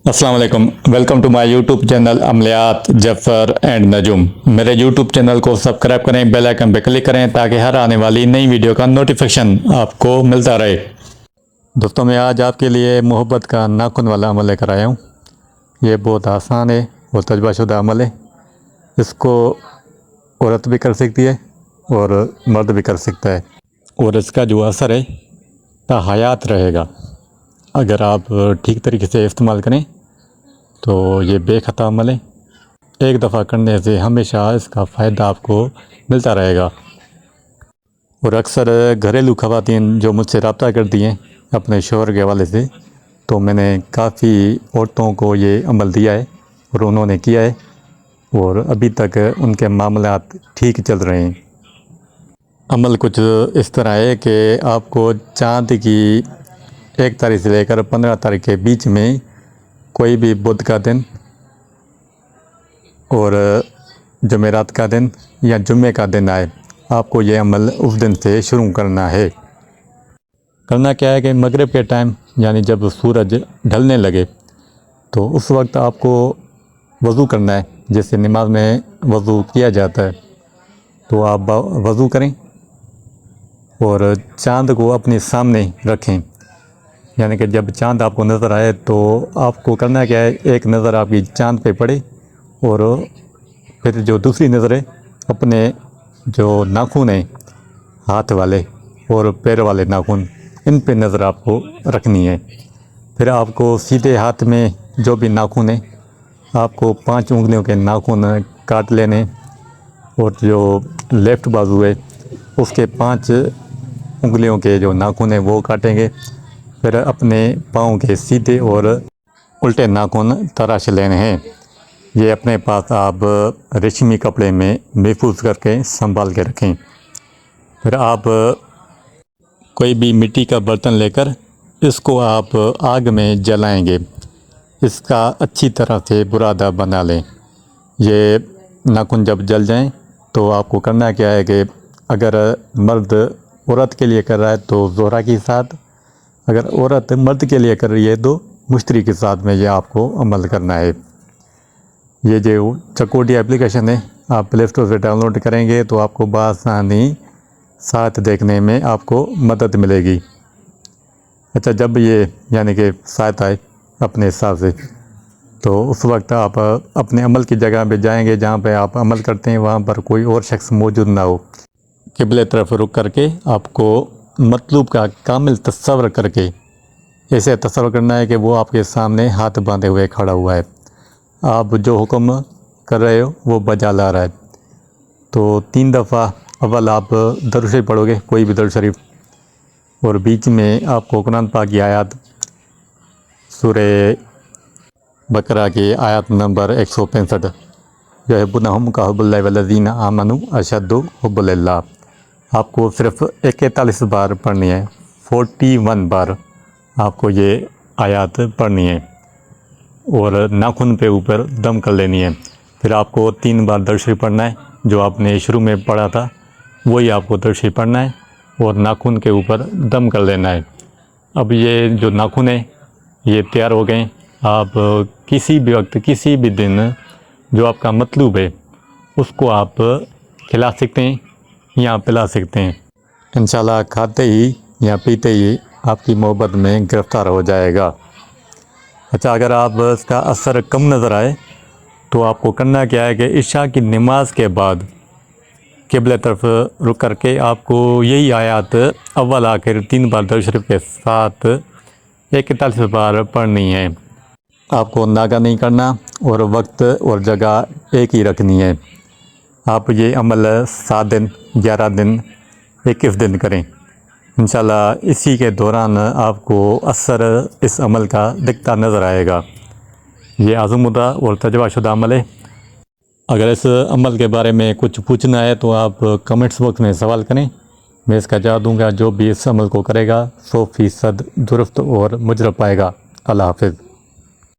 अस्सलाम वालेकुम। Welcome to my YouTube channel Amliyat Zafar and Najum. मेरे यूट्यूब चैनल को सब्सक्राइब करें, बेल आइकन पर क्लिक करें ताकि हर आने वाली नई वीडियो का नोटिफिकेशन आपको मिलता रहे। दोस्तों, मैं आज आपके लिए मोहब्बत का नाखून वाला अमल लेकर आया हूँ। ये बहुत आसान है और तजुर्बाशुदा अमल है। इसको औरत भी कर सकती है और मर्द भी कर सकता है, और इसका जो असर है ता हयात रहेगा। अगर आप ठीक तरीके से इस्तेमाल करें तो ये बेखता अमल है। एक दफ़ा करने से हमेशा इसका फ़ायदा आपको मिलता रहेगा। और अक्सर घरेलू ख़वातीन जो मुझसे रब्ता करती हैं अपने शौहर के हवाले से, तो मैंने काफ़ी औरतों को ये अमल दिया है और उन्होंने किया है और अभी तक उनके मामलात ठीक चल रहे हैं। अमल कुछ इस तरह है कि आपको चाँद की 1 तारीख से लेकर 15 तारीख के बीच में कोई भी बुध का दिन और जुमेरात का दिन या जुम्मे का दिन आए, आपको ये अमल उस दिन से शुरू करना है। करना क्या है कि मगरिब के टाइम यानी जब सूरज ढलने लगे तो उस वक्त आपको वज़ू करना है, जैसे नमाज में वज़ू किया जाता है। तो आप वज़ू करें और चाँद को अपने सामने रखें, यानी कि जब चाँद आपको नज़र आए तो आपको करना क्या है, एक नज़र आपकी चाँद पे पड़े और फिर जो दूसरी नज़र है अपने जो नाखून हैं हाथ वाले और पैर वाले नाखून, इन पे नज़र आपको रखनी है। फिर आपको सीधे हाथ में जो भी नाखून है आपको 5 उंगलियों के नाखून काट लेने, और जो लेफ़्ट बाजू है उसके 5 उंगलियों के जो नाखून है वो काटेंगे। फिर अपने पाँव के सीधे और उल्टे नाखून तराश लेने हैं। ये अपने पास आप रेशमी कपड़े में महफूज करके संभाल के रखें। फिर आप कोई भी मिट्टी का बर्तन लेकर इसको आप आग में जलाएंगे। इसका अच्छी तरह से बुरादा बना लें। ये नाखून जब जल जाएं तो आपको करना क्या है कि अगर मर्द औरत के लिए कर रहा है तो ज़ोहरा के साथ, अगर औरत मर्द के लिए कर रही है तो मुश्तरी के साथ में ये आपको अमल करना है। ये जो चकोटी एप्लीकेशन है आप प्ले स्टोर से डाउनलोड करेंगे तो आपको बआसानी साथ देखने में आपको मदद मिलेगी। अच्छा, जब ये यानी कि साथ आए अपने हिसाब से, तो उस वक्त आप अपने अमल की जगह पे जाएंगे जहाँ पे आप अमल करते हैं, वहाँ पर कोई और शख्स मौजूद ना हो। क़िबले तरफ रुख करके आपको मतलूब का कामिल तस्वर करके ऐसे तस्वर करना है कि वो आपके सामने हाथ बांधे हुए खड़ा हुआ है। आप जो हुक्म कर रहे हो वो बजा ला रहा है। तो 3 दफ़ा अव्वल आप दरूद शरीफ पढ़ोगे, कोई भी दरूद शरीफ, और बीच में आपको कुरान पाक की आयत सूरे बकरा की आयत नंबर 165 जो है बुनहुम का हुब्बुल्लाहि वल्लज़ीना आमनु अशद्दु हुब्बुल्लाह, आपको सिर्फ 41 बार पढ़नी है। 41 बार आपको ये आयत पढ़नी है और नाखून पे ऊपर दम कर लेनी है। फिर आपको 3 बार दरूद शरीफ पढ़ना है, जो आपने शुरू में पढ़ा था वही आपको दरूद शरीफ पढ़ना है और नाखून के ऊपर दम कर लेना है। अब ये जो नाखून है ये तैयार हो गए। आप किसी भी वक्त किसी भी दिन जो आपका मतलूब है उसको आप खिला सकते हैं या पिला सकते हैं। इंशाल्लाह खाते ही या पीते ही आपकी मोहब्बत में गिरफ़्तार हो जाएगा। अच्छा, अगर आप इसका असर कम नज़र आए तो आपको करना क्या है कि इशा की नमाज के बाद क़िबले तरफ रुक करके आपको यही आयत अव्वल आखिर 3 बार दरूद शरीफ के साथ 41 बार पढ़नी है। आपको नागा नहीं करना और वक्त और जगह एक ही रखनी है। आप ये अमल 7 दिन, 11 दिन, 21 दिन करें। इंशाल्लाह इसी के दौरान आपको असर इस अमल का दिखता नज़र आएगा। ये आज़मूदा और तजुर्बाशुदा अमल है। अगर इस अमल के बारे में कुछ पूछना है तो आप कमेंट्स बॉक्स में सवाल करें, मैं इसका जवाब दूँगा। जो भी इस अमल को करेगा 100% दुरुस्त और मुजरब पाएगा। अल्लाह हाफ़िज़।